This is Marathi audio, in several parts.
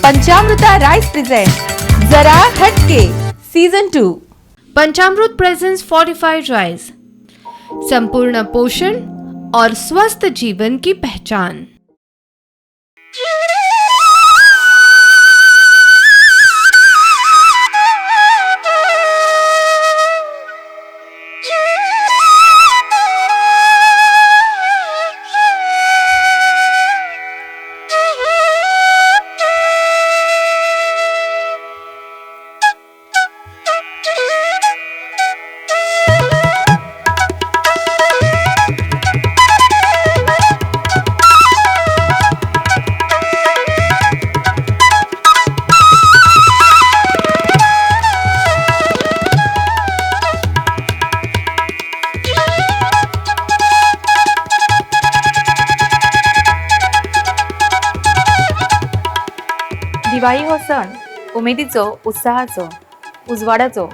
पंचामृता राइस प्रेजेंट जरा हटके सीजन 2। पंचामृत प्रेजेंस फोर्टिफाइड राइस, संपूर्ण पोषण और स्वस्थ जीवन की पहचान। दिवाळी हो सण उमेदीचो, उत्साहाचो, उजवाडाचो,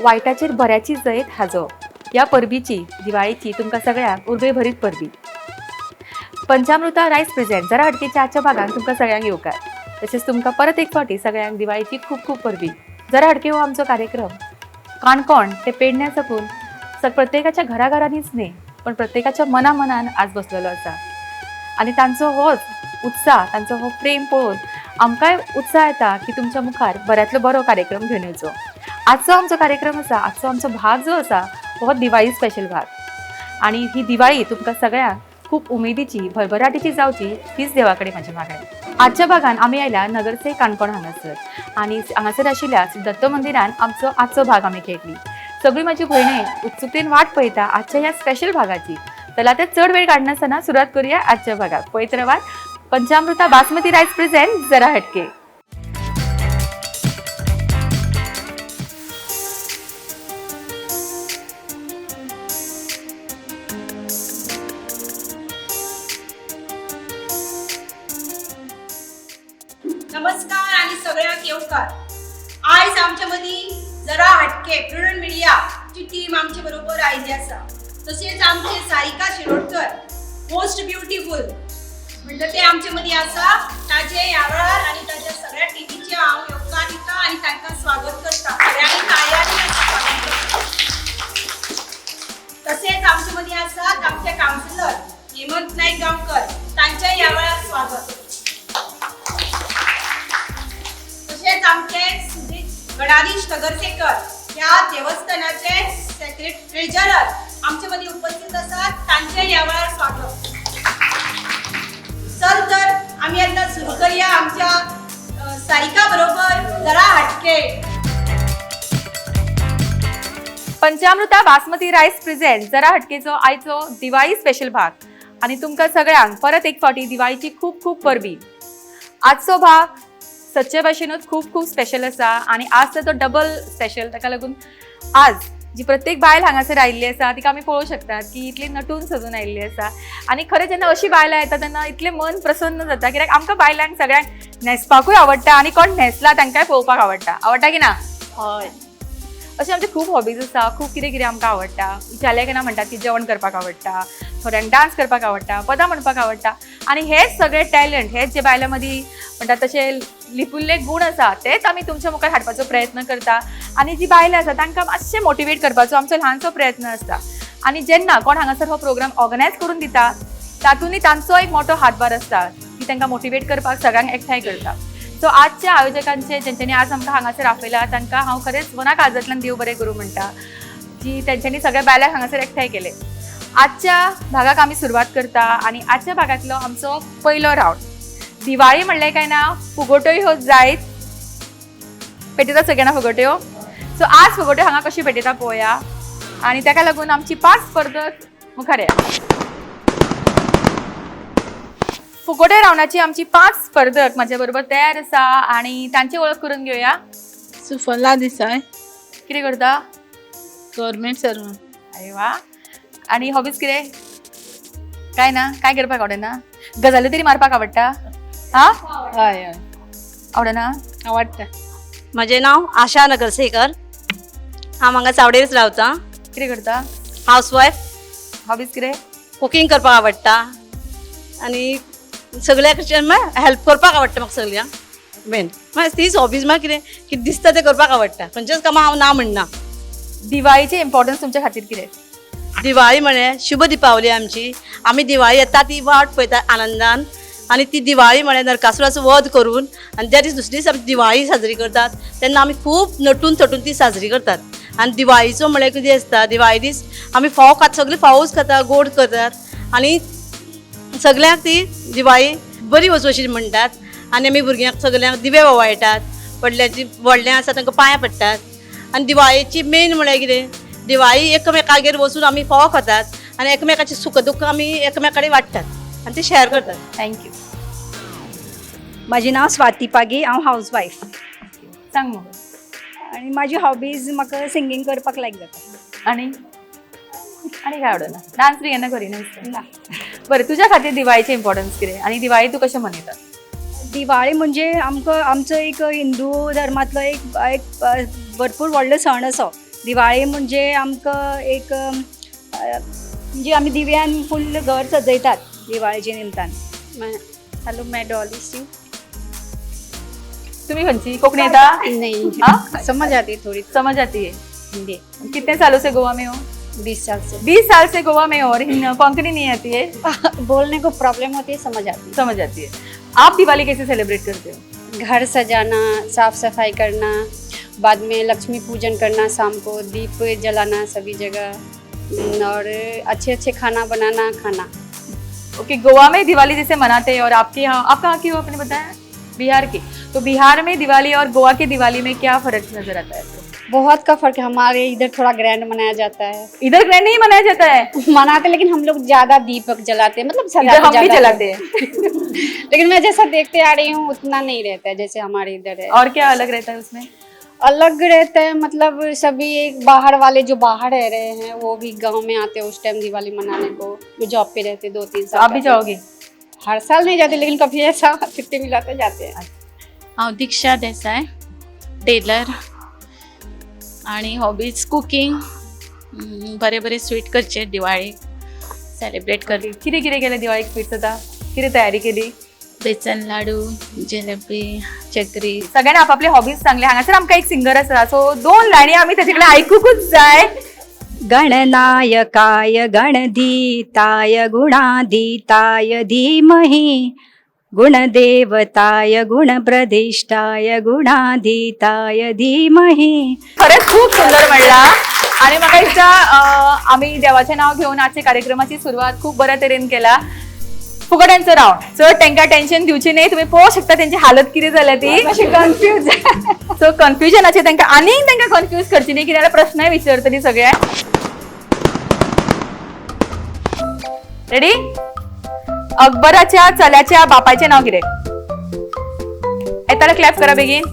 वायटाचेर बऱ्याची जैत हाजो। या परबीची दिवाळीची तुमकां सगळ्यांक उर्बेभरीत परबी। पंचामृता राइस प्रेजेंट जरा हटकेच्या आजच्या भागात तुमकां सगळ्यांक येवकार। तशेंच तुमकां परत एक फावटी सगळ्यांक दिवाळीची खूप खूप परबी। जरा हटके हो आमचो कार्यक्रम काणकोण ते पेडण्या साकून प्रत्येकाच्या घराघरांनीच न्ही पण प्रत्येकाच्या मनान आज बसलेलो आसा। आणि तांचो होच उत्साह, तांचो हो प्रेम पळोवन आमकांय उत्साह येता की तुमच्या मुखार बऱ्यांतलो बरो कार्यक्रम घेवन येवचो। आजचो आमचो कार्यक्रम आसा, आजचो आमचो भाग जो आसा हो दिवाळी स्पेशल भाग। आणि ही दिवाळी तुमकां सगळ्यांक खूप उमेदीची, भरभराटीची जावची हीच देवा कडेन म्हाजी मागणी। आजच्या भागान आमी आयल्या नगरचे काणकोण हांगासर आणि हांगासर आशिल्ल्या श्री दत्त मंदिरान आमचो आजचो भाग आमी खेळटली। सगळी म्हाजी भयणी उत्सुकतेन वाट पळयता आजच्या ह्या स्पेशल भागाची। जाल्यार ते चड वेळ काडनासतना सुरवात करूया आजच्या भागाक। पळयत रावात पंचामृता बासमती राइस प्रेजेंट जरा हटके। नमस्कार आणि सगळ्यांक येवकार। आयज आमच्या मदीं जरा हटके प्रुडंट मिडिया ची टीम आमचे बरोबर आयिल्ली आसा। तशेंच आमचे सारिका शिरोडकर मोस्ट ब्युटिफुल म्हणजे ते आमचे मदीं आसा। ताजे ह्या वेळार आणि ताज्या सगळ्या टीमीचे हांव येवकार दिता आणि तांकां स्वागत करता। सगळ्यांनी ताळयांनी स्वागत करता। तशेंच आमचे मदीं आसात आमचे काउन्सिलर हेमंत नाईक गांवकर, तांचे ह्या वेळार स्वागत। तशेंच आमचे सुदीप गणाधीश नगरसेकर ह्या देवस्थानाचे ट्रेजरर आमचे मदीं उपस्थित आसात, तांचे ह्या वेळार स्वागत। चल तर आम्ही आता सुरू करूया आमच्या सारिका बरोबर जरा हटके। पंचामृता बासमती राइस प्रेजेंट जरा हटकेचो आयचो दिवाळी स्पेशल भाग आणि तुमकां सगळ्यांक परत एक फावटी दिवाळीची खूप खूप परबी। आजचो भाग सच्चे भाशेनूच खूप खूप स्पेशल आसा आणि आज तो डबल स्पेशल। ताका लागून आज जी प्रत्येक बायल हांगासर आयिल्ली आसा तिका आमी पळोवंक शकतात की इतली नटून सजून आयिल्ली आसा। आणि खरें जेन्ना अशी बायलां येता तेन्ना इतलें मन प्रसन्न जाता, कित्याक आमकां बायलांक सगळ्यांक न्हेसपाकूय आवडटा आणि कोण न्हेसला तांकांय पळोवपाक आवडटा की ना? हय, अशें आमचे खूब हॉबीज आसा, खूब कितें कितें आमकां आवडटा। विचारलें केन्ना म्हणटात की जेवण करपाक आवडटा, थोड्यांक डान्स करपाक आवडटा, पदां म्हणपाक आवडटा। आणि हेच सगळे टॅलंट, हेच जे बायलां मदीं म्हणटात तशे लिपुल्ले गूण आसा तेच आमी तुमच्या मुखार हाडपाचो प्रयत्न करता। आणि जी बायलां आसा तांकां मातशें मोटिवेट करपाचो आमचो ल्हानसो प्रयत्न आसता। आणि जेन्ना कोण हांगासर हो प्रोग्राम ऑर्गनायज करून दिता तातूंतय तांचो एक मोठो हातभार आसता की तांकां मोटिवेट करपाक सगळ्यांक एकठांय करता। सो आजच्या आयोजकांचे जेंच्यांनी आज आमकां हांगासर आपयला तांकां हांव खरेंच मना काळजांतल्यान देव बरें करूं म्हणटा की तेंच्यांनी सगळ्या बायलांक हांगासर एकठांय केले। आजच्या भागाक आमी सुरवात करता आणि आजच्या भागांतलो आमचो पयलो रावंड। दिवाळी म्हणलें काय ना, फुगोट्योय ह्यो जायत पेटयता सगळ्यांना फुगोट्यो। सो आज फुगोट्यो हांगा कशी पेटयता पळोवया आणि ताका लागून आमची 5 स्पर्धक मुखार येया। फुगोट्या रावंडाची आमची 5 स्पर्धक म्हाजे बरोबर तयार आसा आणि तांची वळख करून घेवया। सुफला देसाय, कितें करता? Government servant. अरे वा। आणि हॉबीज कितें? काय ना, काय करपाक आवडना? गजाली तरी मारपाक आवडटा? हा, हय हय आवडना? आवडटा। म्हजें नांव आशा नगरसेकर, हांव हांगा चावडेरच रावतां। कितें करता? हाऊसवायफ। हॉबीज कितें? कुकिंग करपाक आवडटा आनी सगळ्या कडच्यान हेल्प करपाक आवडटा म्हाका सगळ्यांक। मेन म्हळ्यार तीच हॉबीज म्हाका कितें कितें दिसता तें करपाक आवडटा खंयच्याच कामां हांव ना म्हणना. दिवाळीचे इम्पॉर्टन्स तुमच्या खातीर कितें? दिवाळी म्हळ्यार शुभ दिपावली आमची. आमी दिवाळी येता ती वाट पळयता आनंदान आनी ती दिवाळी म्हळ्यार नरकासुराचो वध करून आनी त्या दीस दुसरे दीस आमी दिवाळी साजरी करतात. तेन्ना आमी खूब नटून थटून ती साजरी करतात. आनी दिवाळीचो म्हळ्यार कितें आसता दिवाळी दीस आमी फोव खातात, सगळीं फोवूच खाता, गोड करतात आनी सगल्यांक ती दिवाळी बरी वचूं अशी म्हणटात. आनी आमी भुरग्यांक सगल्यांक दिवे ओवाळटात, व्हडले आसा तांकां पांयां पडटात. आनी दिवाळेची मेन म्हळ्यार कितें दिवाळी एकमेकागेर वचून आमी फोव खातात आनी एकमेकाची सुख दुख्ख आमी एकमेका कडेन वाडटात आनी ते शेअर करतात. थँक्यू. माझे नाव स्वाती पागी, हांव हाऊसवाईफ सांग मग. आणि माझी हॉबीज म्हाका सिंगींग करपाक लायक जाता. आणि आणि काय आवडना? डान्स बी केन्ना करिना दिसता. ना बरं, तुझ्या खातीर दिवाळीचे इम्पॉर्टन्स कितें आणि दिवाळी तू कशें मनयता? दिवाळी म्हणजे आमचो एक हिंदू धर्मातलो एक भरपूर व्हडलो सण असो. दिवाळी म्हणजे आमकां एक म्हणजे आमी दिव्यान फुल्ल घर सजयतात दिवाळीच्या निमतान. हॅलो मैं डॉली सिंग. तुम्ही खंयची? कोंकणी येता? नहीं हाँ? समझ आती है थोड़ी समझ आती है. हिंदी. कितने सालों से गोवा में हो? 20 साल से 20 साल से गोवा में हो और कोंकणी नहीं आती है? बोलने को प्रॉब्लम होती है, समझ आती समझ आती है. आप दिवाली कैसे सेलिब्रेट करते हो? है. घर सजाना, साफ सफाई करना, बाद में लक्ष्मी पूजन करना, शाम को दीप जलाना सभी जगह, और अच्छे अच्छे खाना बनाना, खाना. ओके, गोवा में दिवाली जैसे मनाते हैं और आपके यहाँ, आप कहाँ की हो आपने बताया? बिहार की. तो बिहार में दिवाली और गोवा की दिवाली में क्या फर्क नजर आता है? बहुत का फर्क है. हमारे इधर थोड़ा ग्रैंड मनाया जाता है. इधर ग्रैंड नहीं मनाया जाता है, मनाते लेकिन हम लोग ज्यादा दीपक जलाते हैं, मतलब इधर हम भी ज्यादा जलाते हैं. लेकिन मैं जैसा देखते आ रही हूँ उतना नहीं रहता है जैसे हमारे इधर है. और क्या अलग रहता है उसमें? अलग रहता है मतलब सभी एक बाहर वाले जो बाहर रह रहे हैं वो भी गांव में आते हैं उस टाइम दिवाली मनाने को, जो जॉब पे रहते 2-3 साल. आप भी जाओगे? हर साल नहीं जाते लेकिन कभी ऐसा छुट्टी मिलाते जाते हैं. हांव दीक्षा देसाय, टेलर, आणि हॉबीज कुकिंग, बरे बरे स्वीट करचे, दिवाळी सेलिब्रेट करली. कितें कितें केलें दिवाळीक स्वीट्स आता? कितें तयारी केली? बेसन लाडू, जलेबी, चकरी. सगळ्यांना आपापले हॉबीज सांगले. हांगासर आमकां एक सिंगर आसा, सो 2 लायनी आमी तेजे कडल्यान आयकूंकूच जाय. गणनायकाय गणधीताय गुणाधीताय धीमहि गुणदेवताय गुणप्रदिष्टाय गुणाधीताय धीमहि. खरंच खूप सुंदर म्हणला. आणि म्हाका दिसता आमी देवाचें नांव घेवन आजच्या कार्यक्रमाची सुरवात खूप बऱ्या तरेन केला. फुकट्यांचो रावंड, चड तांकां टेन्शन दिवचें न्ही. तुमी पळोवंक शकता तेंची हालत कितें जाल्या ती. मातशें कन्फ्यूज. सो कन्फ्युजनाचे तांकां आनीक तांकां कन्फ्यूज करची न्ही, कित्याक प्रश्नय विचारतली सगळ्या. रेडी? अकबराच्या चल्याच्या बापायचें नाव कितें? येताले क्लॅप करा बेगीन.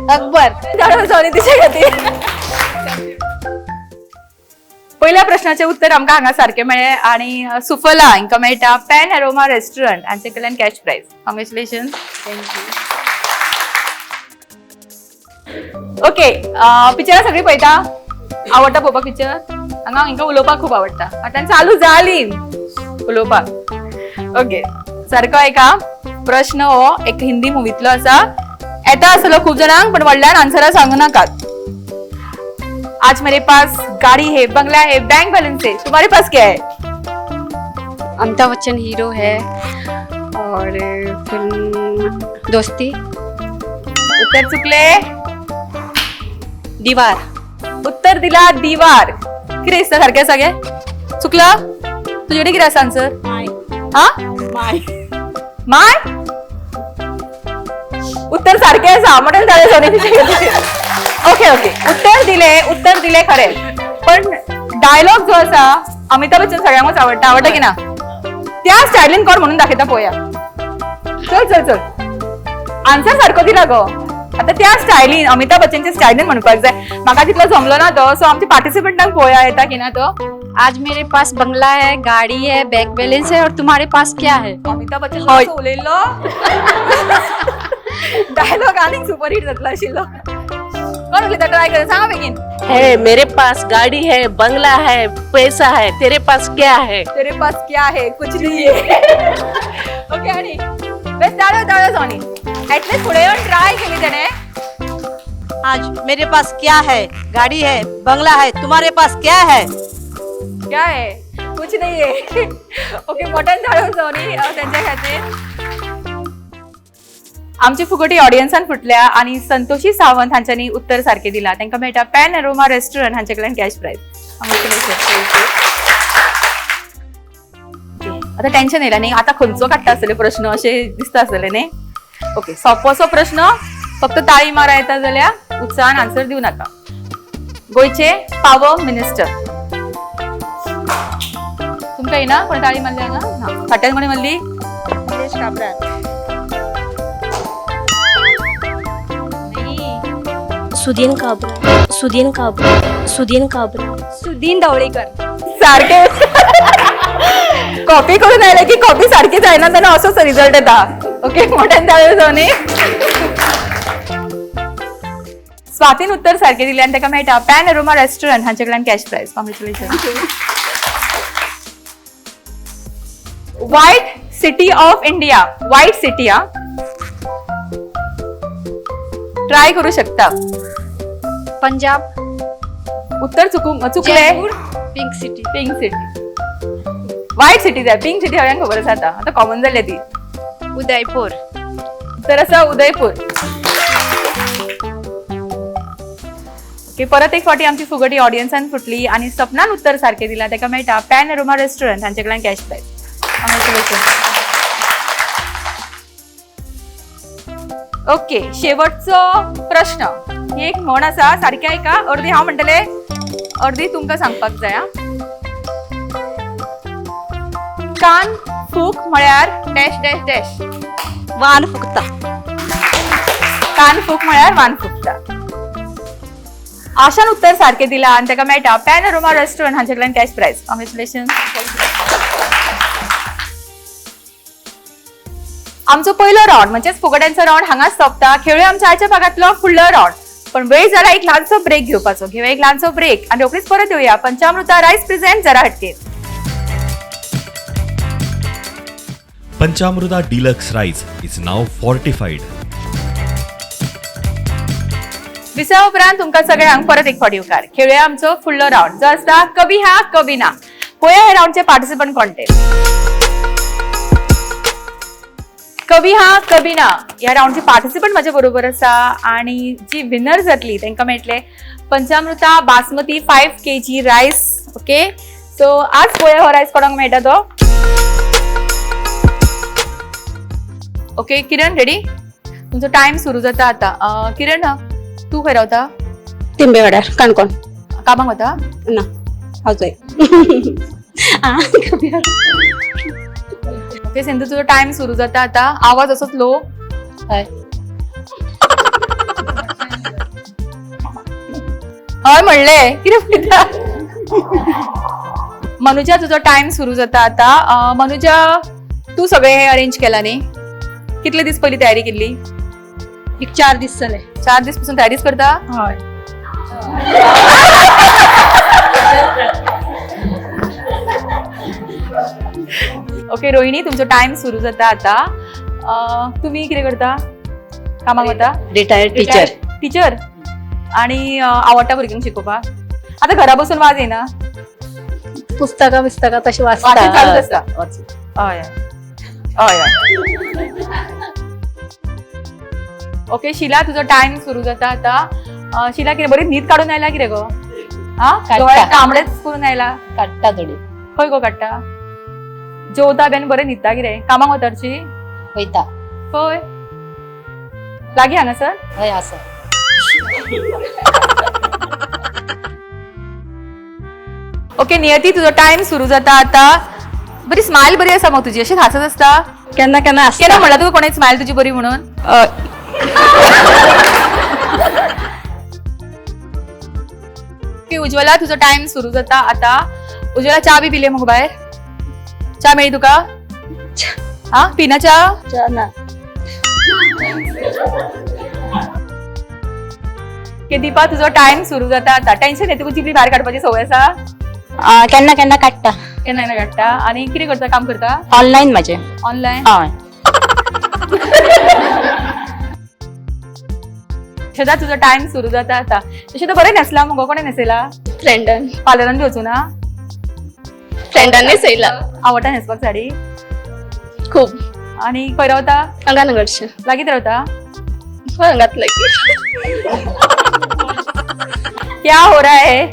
अकबर. जाणून सॉरी तिचे खातीर. पहिल्या प्रश्नाचे उत्तर आमकां हांगा सारकें मेळ्ळें आणि सुफला हांकां मेळटा पॅन एरोमा रेस्टॉरंट हांचे कडल्यान कॅश प्राइज. कॉंग्रॅच्युलेशन. ओके, पिक्चरां सगळीं पळयता? आवडटा पळोवपाक पिक्चर? हांगा हांकां उलोवपाक खूप आवडटा. आतां चालू जाली उलोवपाक. ओके, सारको ऐका. प्रश्न हो एक हिंदी मुवीतलो आसा. येता आसलो खूप जाणांक, पण व्हडल्यान आन्सरां सांगू नाकात. आज मेरे पास गाड़ी है, बंगला है, बैंक बैलेंस है, तुम्हारे पास क्या है? अमिताभ बच्चन हीरो है और फिल्म दोस्ती. उत्तर चुकले. दिवार. उत्तर दिला दिवार. कितें दिसता सारकें सगळे? चुकलं? तुजे कडेन कितें आसा आन्सर? हा? माय? उत्तर सारकें आसा म्हणून जालें सोनी. ओके ओके, उत्तर दिले खरें. पण डायलॉग जो आसा अमिताभ बच्चन सगळ्यांकच आवडटा की ना? त्या स्टायलीन कोण म्हणून दाखयता पळोवया. चल चल चल, आन्सर सारको दिला गो. आता त्या स्टायलीन अमिताभ बच्चनच्या स्टायलीन म्हणपाक जाय. म्हाका तितलो जमलो ना तो, सो आमच्या पार्टिसिपंटांक पळोवया येता की ना तो. आज मेरे पास बंगला है, गाड़ी है, बैंक बैलेंस है और तुम्हारे पास क्या है? अमिताभ बच्चन असो उलयल्लो. डायलॉग आनीक सुपर हिट जातलो आशिल्लो. कोण उलयता ट्राय कर, सांगा बेगीन. है मेरे पास गाड़ी है, बंगला है, पैसा है, तेरे पास क्या है? तेरे पास क्या है? कुछ नहीं है. ओके, आणि बेस्ट टाळ्यो टाळ्यो सोनी. ऍटलीस्ट फुडें येऊन ट्राय केली त्याने. आज मेरे पास क्या है, गाड़ी है, बंगला है, तुम्हारे पास क्या है? क्या है? कुछ नाही आहे. ओके, मटन जाळून जाऊनी त्यांच्या खातीर. आमची फुगटी ऑडियन्सान फुटल्या आणि संतोषी सावंत हांच्यांनी उत्तर सारखे दिला. तांकां मेळटा पॅन अरोमा रेस्टॉरंट हांचे कडल्यान कॅश प्राइज. आता टेन्शन येयला न्ही, आता खंयचो काडटा आसतले प्रश्न अशे दिसता आसतले न्ही. ओके, सोपोसो प्रश्न, फक्त ताळी मारा येता जाल्यार उत्साहान आन्सर दिवं नाका. गोंयचे पावर मिनिस्टर. तुमकां येना कोणी ताळी मारली हांगा? ना, फाटल्यान कोणी मारली? निलेश काब्राल. सुदीन काब्रा सुदीन ढवळीकर. सारखे कॉपी करून आले की कॉपी सारखी जायना त्यांना असोच रिझल्ट येता. ओके, मोठ्यान ताळयो जावनी. स्वातीन उत्तर सारखे दिले आणि ताका मेळटा पॅन अरोमा रेस्टॉरंट हांचे कडल्यान cash prize. Congratulation. White city of India. White city. हा, ट्राय करू शकता. पंजाब. उत्तर चुकले. Pink city. Pink city. White city जाय, पिंक सिटी हांवें खबर आसा आता कॉमन जाल्ली ती. उदयपूर. तर असं उदयपूर. ओके, परत एक फावटी आमची फुगटी ऑडियन्सान फुटली आणि सपनान उत्तर सारखे दिला. ताका मेळटा पॅन अरोमा रेस्टॉरंट हांचे कडल्यान कॅश प्राइज. ओके, शेवटचो प्रश्न. ही एक म्हण आसा, सारखें आयका. अर्दी हांव म्हणटले, अर्दी तुमकां सांगपाक जाय. कान फूक म्हळ्यार डॅश डॅश डॅश. वान फुकता. कान फूक म्हळ्यार वान फुकता. आशान उत्तर सारखे दिला आणि ताका मेळटा पॅन अरोमा रेस्टॉरंट हांचे कडल्यान कॅश प्राइज. कॉंग्रॅच्युलेशन. आमचो पयलो राउंड म्हणजेच फुगड्यांचो राउंड हांगाच सोंपता. खेळूया आमच्या आयच्या भागातलो फुडलो राउंड. पण वेळ जाला एक ल्हानसो ब्रेक घेवपाचो. घेऊया एक ल्हानसो ब्रेक आणि रोखडीच परत येऊया पंचामृता राईस प्रेझेंट जरा हटके. Panchamruta Deluxe Rice is now fortified. विसरा उपरांत तुमकां सगळ्यांक परत एक फावटी उपकार. खेळूया आमचो फुडलो राउंड जो आसता कभी हा कभी ना. पळोवया हे राउंडचे पार्टिसिपंट कोणते. कभी हा कभी ना या राउंडचे पार्टिसिपंट माझ्या बरोबर आसा आणि जी विनर जातली तांकां मेळटले पंचामृता बासमती 5 kg रायस. ओके, सो आज पळोवया हो रायस कोणाक मेळटा तो. ओके, किरण रेडी? तुमचो टाइम सुरू जाता आता. किरण, तू खंय रावता? तिंबेवाड्यार. काणकोण. कामाक वता? ना, हांव थंय. ओके, सिंधू तुझो टाइम सुरू जाता आता. आवाज असोच लो. हय. हय म्हणले. कितें म्हणटा? मनुजा तुझो टाइम सुरू जाता आता. मनुजा, तू सगळे हे अरेंज केला न्ही? कितले दीस पयली तयारी केल्ली? एक 4 दीस जाले. 4 दीस पासून तयारीच करता? हय. ओके, रोहिणी तुमचो टाइम सुरू जाता आता. तुम्ही कितें करता? कामाक वता? Retired teacher. टीचर. आणि आवडटा भुरग्यांक शिकोवपाक? आता घरा बसून वाज येना? पुस्तकां तशी वाचन चालूच आसता. हय हय हय. ओके, शिला तुझो टाइम सुरू जाता आता. शिला कितें बरी न्हीद काढून आयला कितें गो? हा, डोळ्याक कांबळेच करून आयला? काडटा थोडी. खंय गो काडटा? जेवता बेन बरें न्हिदता कितें? कामाक वतारची? वयता. खंय? लागीं हांगासर? हय आसा. ओके, नियती तुझो टाइम सुरू जाता आता. बरी स्माइल बरी आसा मग तुजी, अशी हासत आसता? केन्ना केन्ना केन्ना म्हणला तुका कोणें स्माइल तुजी बरी म्हणून? ओके, उज्ज्वला तुझो टाइम सुरू जाता आता. उज्ज्वला, चा बी पिले मग भायर? चा मेळ्ळी तुका? हा, पिना चा? ना. ओके, दीपा तुझो टाइम सुरू जाता आता. टेन्शन येते तुका जिबली भायर काडपाची संवय आसा? केन्ना केन्ना काडटा. केन्ना केन्ना काडटा. आणि कितें करता, काम करता? ऑनलायन माझे. ऑनलायन? हय. यशोदा तुझो टाइम सुरू जाता आता. यशोदा बरें न्हेसला मगो, कोणे न्हेसयला? फ्रेंडान पार्लरान बी वचूं ना? फ्रेंडांनी सयला आवडटा न्हेसपाक साडी? खूब आणि खंय रावता? अंगानगरचे लागीत रावता? हांगात लागी. क्या हो रहा है?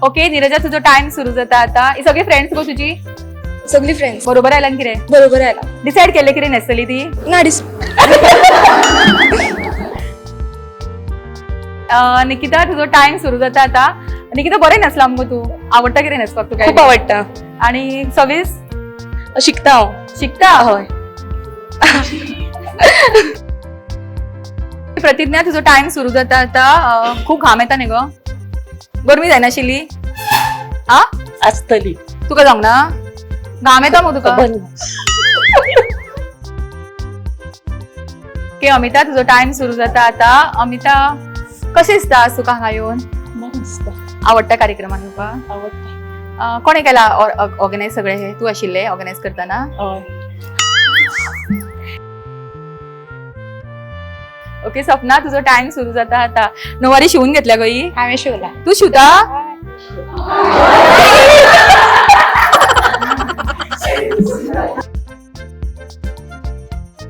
ओके नीरजा तुझो टाइम सुरू जाता आता. ही सगळी फ्रेंड्स गो तुझी? सगळी फ्रेंड्स बरोबर आयला कितें? बरोबर आयला डिसायड केले कितें न्हेसतली ती? ना डिस निकिता तुझो टाइम सुरू जाता आता. निकिता बरें न्हेसला मगो तू. आवडटा कितें न्हेसपाक तुका? खूप आवडटा. आणि सव्वीस शिकता हांव. शिकता? हय. प्रतिज्ञा तुझो टाइम सुरू जाता आता. खूप घाम येता न्ही गो? गरमी जायनाशिल्ली? आ आसतली तुका जावंक ना? घाम येता मग तुका? ओके अमिता तुझो टाइम सुरू जाता आता. अमिता कशें दिसता आज तुका हांगा येवन? आवडटा कार्यक्रमान तुका? कोणे केला ऑर्गनायज सगळे हे? तू आशिल्ले ऑर्गनायज करताना? ओके सपना तुझो टाइम सुरू जाता आता. नववारी शिवून घेतल्या गो ही? हांवें शिवला. तू शिवता?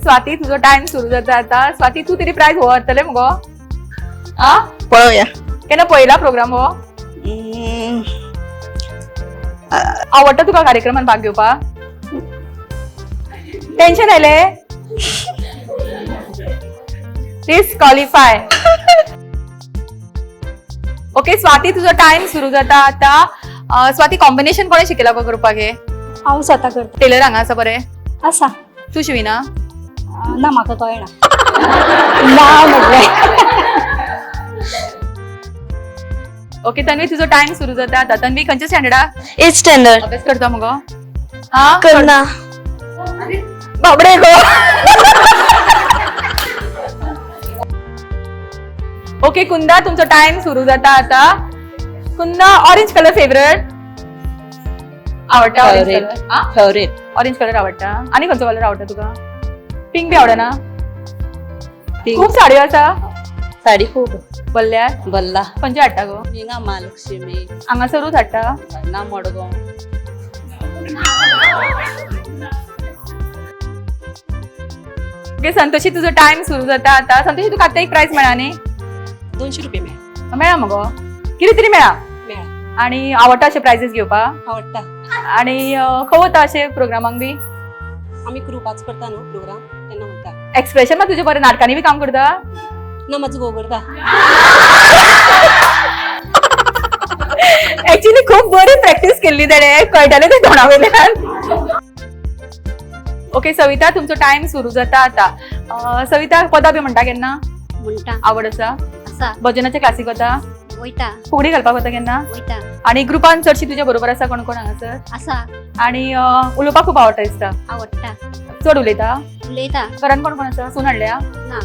स्वाती तुझो टाइम सुरू जाता आता. स्वाती तू तरी प्राइज व्हरतले मगो? आ पळोवया. केन्ना पळयला प्रोग्राम हो? आवडटा तुका कार्यक्रमान भाग घेवपाक? टेन्शन आयले? डिस्क्वॉलिफाय. ओके स्वाती तुझो टाइम सुरू जाता आता. स्वाती कॉम्बिनेशन कोणे शिकयला गो करपाक हे? हांव स्वता करता. टेलर हांगा आसा बरें? आसा. तू शिविना? ना म्हाका तो येना. ना म्हटलें. ओके तन्वी तुझो टाइम सुरू जाता आता. तन्वी खंयच्या स्टँडर्डा? 8th standard. अभ्यास करता मगो? हा करना. बाबडे गो. ओके कुंदा तुमचो टाइम सुरू जाता आता. कुंदा ऑरेंज कलर फेवरेट? आवडटा orange colour? Favourite. Orange colour आवडटा. आणि खंयचो कलर आवडटा तुका? पिंक बी आवडना? खूप साडयो आसा? साडी खूब बल्ल्यार? बल्ला. खंयची हाडटा गो? हिंगा महालक्ष्मी हांगासरूच हाडटा? ना मडगांव. ओके संतोशी तुझो टाइम सुरू जाता आता. संतोशी तुका आतां एक प्राइज मेळ्ळा न्ही? 200 रुपये मेळ्ळा. मेळ्ळा मगो? कितें तरी मेळ्ळा? मेळ्ळा. आणि आवडटा अशे प्राइजीस घेवपाक? आवडटा. आणि खंय वता अशे प्रोग्रामाक बी? आमी ग्रुपाच करता न्हू प्रोग्राम तेन्ना वता. एक्सप्रेशन मात तुजे बरें नाटकांनी बी काम करता? ना म्हाजो घोव करता. एक्चुअली खूप बरी प्रॅक्टिस केल्ली तेणे कळटालें तें तोंडा वयल्यान. ओके सविता तुमचो टाइम सुरू जाता आता. सविता पदां बी म्हणटा केन्ना? म्हणटा. आवड आसा? आसा. भजनाचे क्लासीक वता? वयता. फुगडी घालपाक वता केन्ना? वयता. आणि ग्रुपान चडशी तुज्या बरोबर आसा कोण कोण हांगासर? आसा. आणि उलोवपाक खूप आवडटा दिसता. आवडटा. चड उलयता? उलयता. घरान कोण कोण आसा? सून हाडल्या? ना.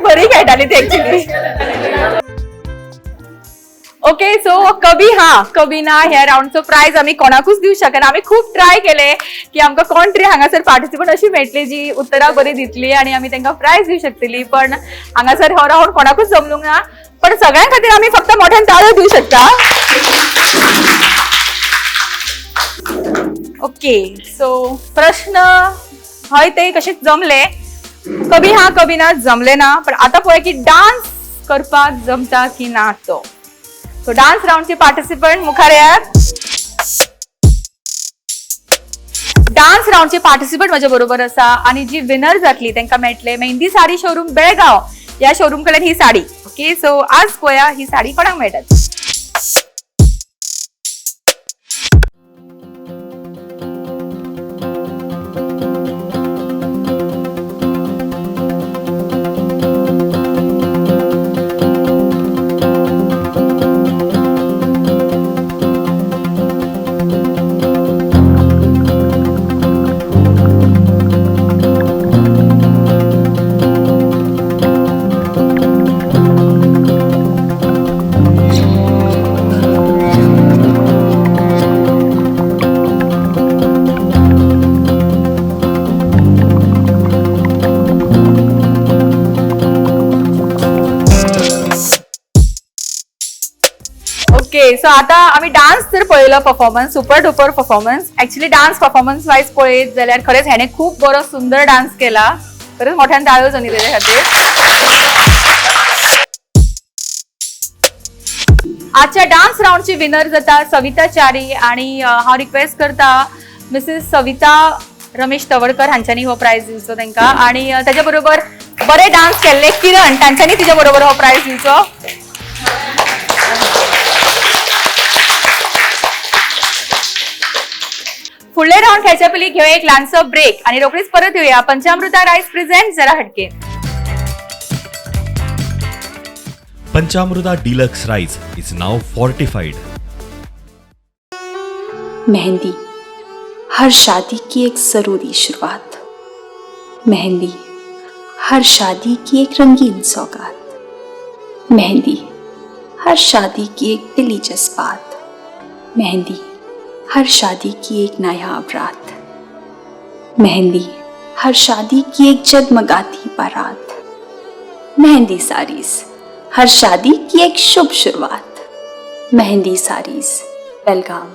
बरी खेळटाली ती एक्चुअली. ओके सो कभी हा कभी ना ह्या राउंडचो प्राइज आम्ही कोणाकूच दिवं शकना. आम्ही खूप ट्राय केले की आमकां कोण तरी हांगासर पार्टिसिपंट अशी मेळटली जी उत्तरां बरी दितली आणि आम्ही तांकां प्राइज दिवं शकतली. पण हांगासर हो राउंड कोणाकूच जमलूंक ना. पण सगळ्यां खातीर आम्ही फक्त मोठ्यान ताळयो दिवं शकता. ओके सो प्रश्न हय ते कशे जमले. कभी हा कभी ना जमले ना. पण आता पळय की डान्स करपाक जमता की ना तो. सो डान्स राउंडचे पार्टिसिपंट मुखार येयात. डान्स राउंडचे पार्टिसिपंट माझ्या बरोबर आसा आणि जी विनर जातली तांकां मेळटले मेहंदी साडी शोरूम बेळगांव या शोरूम कडल्यान ही साडी. ओके सो आज पळया ही साडी कोणाक मेळटा. सो आता आम्ही डान्स जर पळयलो performance super duper performance actually dance performance wise पळयत जाल्यार खरेंच हेणे खूप बरो सुंदर डान्स केला खरेंच मोठ्यान ताळयो जाणी तेच्या खातीर आजच्या डान्स राऊंडची विनर जाता सविता च्यारी आणि हांव रिक्वेस्ट करता मिसेस सविता रमेश तवडकर हांच्यांनी हो प्राइज दिवचो तांकां आणि ताच्या बरोबर बरे डान्स केल्ले किरण तांच्यांनी तिच्या बरोबर हो प्राइज दिवचो फुडले राऊंड खेळच्या पयलीं घेऊ एक ल्हानसो ब्रेक आणि रोखडीच परत येऊया पंचामृता रायस प्रेझेंट जरा हटके Panchamruta Deluxe Rice is now fortified. Mehndi हर शादी की एक ज़रूरी शुरुआत। मेहंदी हर शादी की एक रंगीन सौगात। मेहंदी हर शादी की एक दिली जज्बात। मेहंदी हर शादी की एक नायाब रात। मेहंदी हर शादी की एक जगमगाती बारात। मेहंदी साड़ीज़ हर शादी की एक शुभ शुरुआत। मेहंदी साड़ीज़ बेलगाम।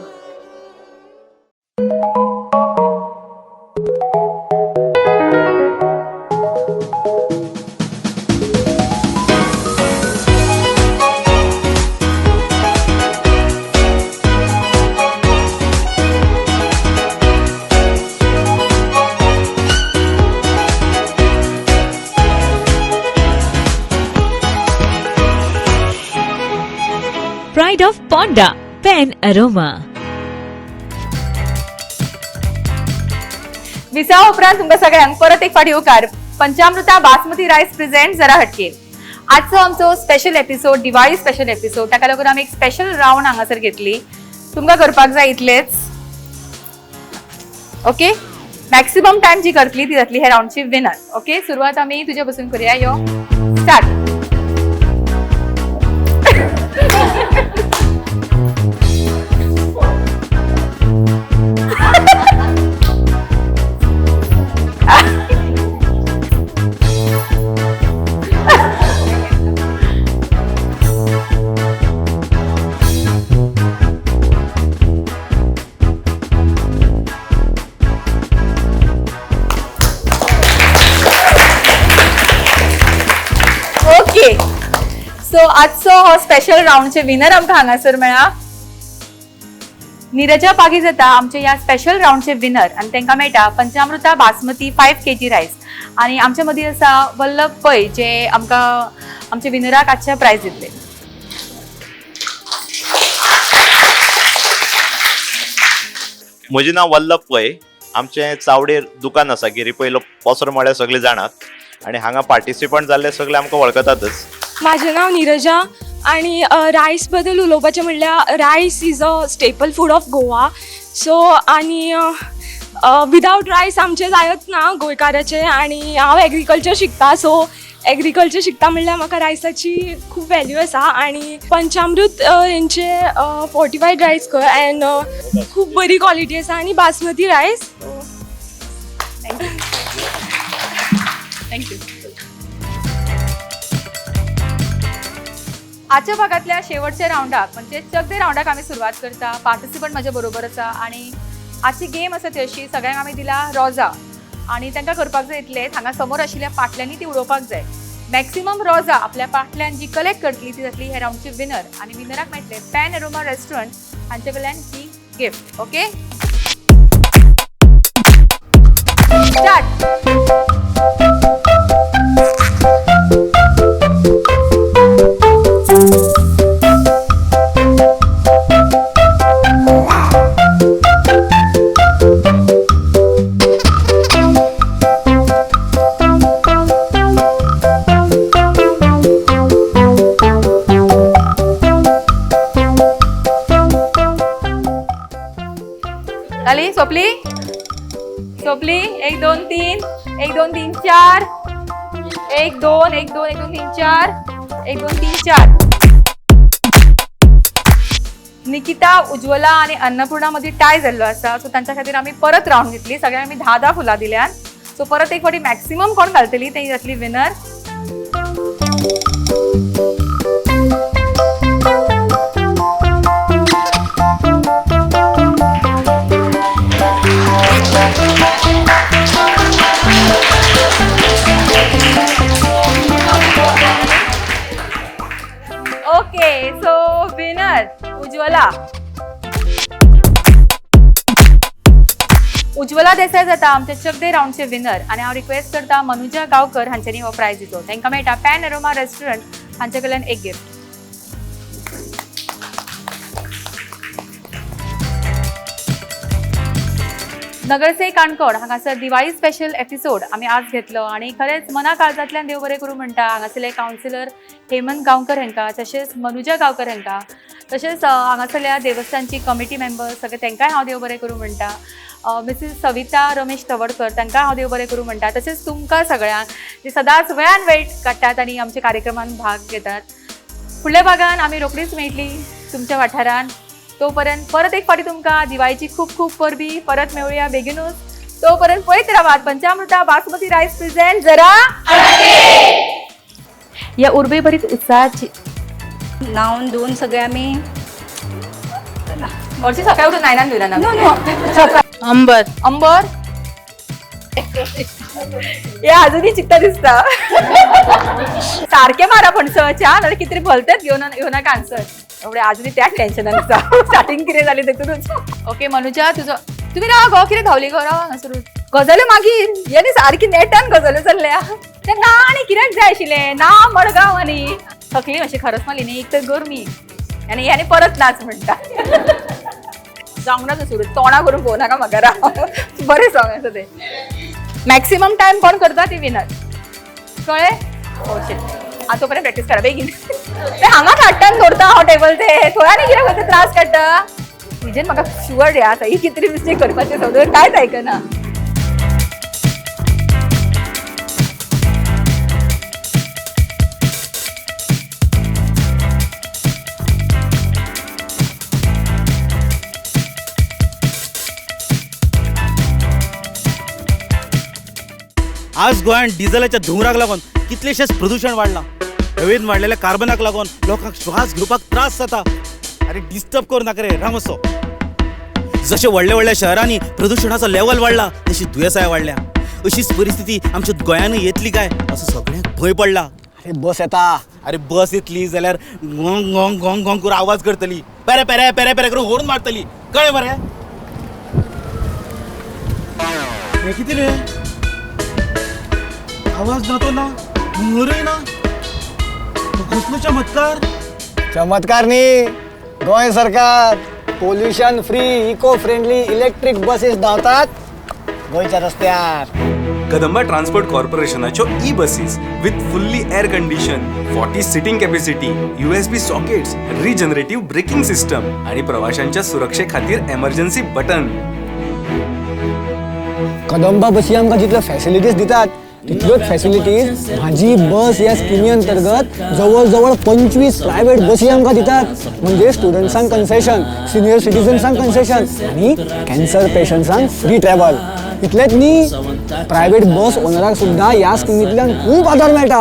Pride of Ponda Pen Aroma. Visa उपरांत तुमकां सगळ्यांक परत एक फावटी येवकार पंचामृता बासमती रायस प्रेझेंट जरा हटके आजचो आमचो special episode Diwali special episode ताका लागून आमी एक स्पेशल राउंड हांगासर घेतली तुमकां करपाक जाय इतलेच ओके मॅक्सिमम टाइम जी करतली ती जातली हे राउंडची विनर ओके सुरवात आमी तुजे पासून करूया यो स्टार्ट ओके सो आजचो हो स्पेशल राउंडचे विनर आमकां हांगासर मेळ्ळा नीरजा पागी जाता आमचे ह्या स्पेशल राउंडचे विनर आणि तांकां मेळटा पंचामृता बासमती 5 kg रायस आणि आमच्या मदीं आसा वल्लभ पै जे आमकां आमच्या विनराक आजचे प्राइज दितले म्हजें नांव वल्लभ पै आमचें चावडेर दुकान आसा गिरी पयलो पसरो म्हळ्यार सगळे जाणात आणि हांगा पार्टिसिपंट जाल्ले सगळे आमकां वळखतातच माझे नाव नीरजा आणि रायस बद्दल उलोवपाचें म्हणल्यार रायस is a staple food of Goa so आणि विदाउट रायस आमचें जायत ना गोंयकाराचें आणि हांव एग्रीकल्चर शिकता सो एग्रीकल्चर शिकता म्हणल्यार म्हाका रायसाची खूब वॅल्यू आसा आणि पंचामृत हेंचे फोर्टिफायड रायस एंड खूब बरी क्वॉलिटी आसा आणि बासमती रायस थँक्यू आजच्या भागातल्या शेवटच्या राउंडाक म्हणजे चकदे राउंडाक आम्ही सुरुवात करता पार्टिसिपंट माझ्या बरोबर आसा आणि आजची गेम आसा ती अशी सगळ्यांक आमी दिला रोजा आणि तांकां करपाक जाय इतले हांगा समोर आशिल्ल्या पाटल्यांनी ती उडोवपाक जाय मॅक्सिमम रोजा आपल्या पाटल्यान जी कलेक्ट करतली ती जातली हे राउंडची विनर आणि विनराक मेळटले पॅन एरोमा रेस्टॉरंट हांचे कडल्यान ही गिफ्ट ओके स्टार्ट झाली सोपली सोपली 1 2 3 1 2 3 4 1 2 1 2 1 2 3 4 1 2 3 4 निकिता उज्ज्वला आणि अन्नपूर्णा मध्ये टाय झालो असा सो त्यांच्या खातीर आम्ही परत राउंड घेतली सगळ्यांनी आम्ही 10 फुलां दिल्यान सो परत एक फावटी मॅक्सिमम कोण घालतली ती जातली विनर उज्ज्वला देसाई जाता आमचे चक दे राऊंडचे विनर आणि हांव रिक्वेस्ट करता मनुजा गांवकर हांच्यांनी हो प्रायज दितो. तांकां मेळटा पॅन अरोमा रेस्टॉरंट हांचे कडल्यान एक गिफ्ट. नगरसे काणकोण हांगासर दिवाळी स्पेशल एपिसोड आमी आज घेतलो आणि खरेंच मना काळजांतल्यान देव बरें करूं म्हणटा हांगासरले कावन्सिलर हेमंत गांवकर हांकां, तशेंच मनुजा गांवकर हांकां, तशेंच हांगासरल्या देवस्थानची कमिटी मेंबर सगळे तांकांय हांव देव बरें करूं म्हणटा. मिसेस सविता रमेश तवडकर तांकां हांव देव बरें करूं म्हणटा. तशेंच तुमकां सगळ्यांक जे सदांच वेळान वेळ काडटात आनी आमच्या कार्यक्रमान भाग घेतात. फुडल्या भागान आमी रोखडीच मेळटली तुमच्या वाठारान. तोपर्यंत परत एक फावटी तुमकां दिवाळीची खूप खूप परबी. परत मेळुया बेगीनूच. तोपर्यंत पळयत रावात पंचामृता बासमती रायस प्रेझेंट जरा या उर्बेभरीत उत्साहाची नावून धुवून सगळे आम्ही हरशी सकाळी उठून नायनान धुयला ना अंबर अंबर हे अजूनही चित्ता दिसता सारखे मारा फणसाच्या नाल्यार कितें तरी भलतेच घेवन नाका आन्सर. एवढे अजूनही त्याच टेन्शनान आसा स्टार्टिंग कितें जालें तेतूनच. ओके मनुजा तुजो तुमी राव गो कितें धांवली गो राव हांगासर गजाल्यो मागीर यानी सारकी नेटान गजाल्यो चल्ल्या. ते ना आनी कित्याक जाय आशिल्लें ना मडगांव आनी थकली मातशी खरंच मारली न्ही एक तर गरमी आनी ह्याने परत नाच म्हणटा. जावंक ना सुरू तोंडा करून पळोवं नाका म्हाका राव बरें सॉंग आसा तें. मॅक्सिमम टायम कोण करता ती विनर कळ्ळें. आतां पर्यंत प्रॅक्टीस करा बेगीन. ते हांगा काडटान दवरता हांव टेबल ते थंय आनी कित्याक ते त्रास काडटा. तुजेन म्हाका शुअर रे आतां ही कितें तरी मिस्टेक करपाचें सगळें कांयच आयकना. आज गोंयांत डिझेलाच्या धुंवराक लागून कितलेशेच प्रदूषण वाडलां. हवेन वाडलेल्या कार्बनाक लागून लोकांक श्वास घेवपाक त्रास जाता. अरे डिस्टर्ब करू नाका रे राम असो. जशे व्हडल्या व्हडल्या शहरांनी प्रदूषणाचो लेवल वाडला तशी दुयेंसांय वाडल्या. अशीच परिस्थिती आमच्या गोंयांतूय येतली काय असो सगळ्यांक भंय पडला. अरे बस येता. अरे बस येतली जाल्यार गोंग गोंग गोंग गोंग करून आवाज करतली. पेरे पेरे पेरे पेरे करून हॉर्न मारतली. कळ्ळें मरे. हे कितें रे आवाज जातो ना हुंगरय ना. कसलो चमत्कार. चमत्कार न्ही गोंय सरकार pollution free eco friendly electric buses धांवतात गोंयच्या रस्त्यार. कदंबा ट्रान्सपोर्ट कॉर्पोरेशनाच्यो e buses with fully air condition 40 seating capacity USB sockets regenerative braking system आणि प्रवाशांच्या सुरक्षे खातीर एमर्जन्सी बटन. कदंबा बसी आमकां जितल्यो फॅसिलिटीज दितात तितल्योच फॅसिलिटीज माझी बस ह्या स्किमी अंतर्गत जवळ जवळ 25 प्रायव्हेट बसी आमकां दितात. म्हणजे स्टुडंट्सांक कन्सेशन, सिनियर सिटीजन्सांक कन्सेशन आणि कॅन्सर पेशंट्सांक फ्री ट्रॅव्हल. इतलेच न्ही प्रायव्हेट बस ओनराक सुद्धा ह्या स्किमींतल्यान खूप आदार मेळटा.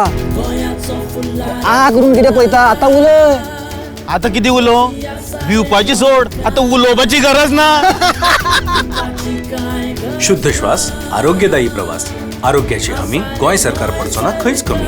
आ करून कितें पळयता आतां उलय. आता किती उलो भिवपाची सोड आता उलोवपाची गरज ना. शुद्ध श्वास आरोग्यदायी प्रवास आरोग्याची हमी गोंय सरकार पडचो ना खंयच कमी.